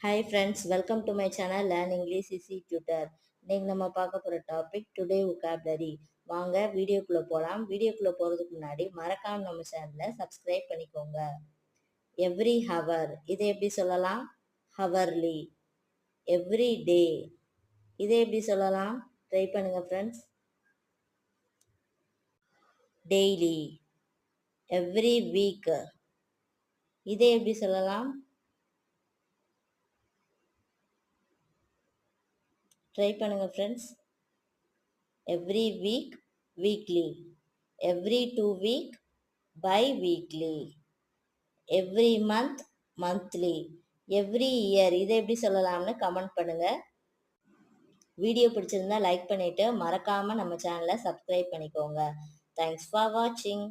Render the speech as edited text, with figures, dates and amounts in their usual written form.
Hi friends, welcome to my channel Learn English Easy Tutor. இன்னைக்கு நம்ம பார்க்க போற டாபிக் டுடே vocabulary. வாங்க வீடியோக்குள்ள போலாம். வீடியோக்குள்ள போறதுக்கு முன்னாடி மறக்காம நம்ம சேனலை சப்ஸ்கிரைப் பண்ணிக்கோங்க. எவ்ரி ஹவர் இதை எப்படி சொல்லலாம்? ஹவர்லி. எவ்ரி டே இதை எப்படி சொல்லலாம்? ட்ரை பண்ணுங்க ஃப்ரெண்ட்ஸ். டெய்லி. எவ்ரி வீக் இதை எப்படி சொல்லலாம்? ட்ரை பண்ணுங்க friends. Every week weekly. Every 2 week bi-weekly. Every month monthly. Every year இதை எப்படி சொல்லலாம்னு கமெண்ட் பண்ணுங்க. வீடியோ பிடிச்சிருந்தா லைக் பண்ணிட்டு மறக்காம நம்ம சேனலை சப்ஸ்கிரைப் பண்ணிக்கோங்க. தேங்க்ஸ் ஃபார் வாட்சிங்.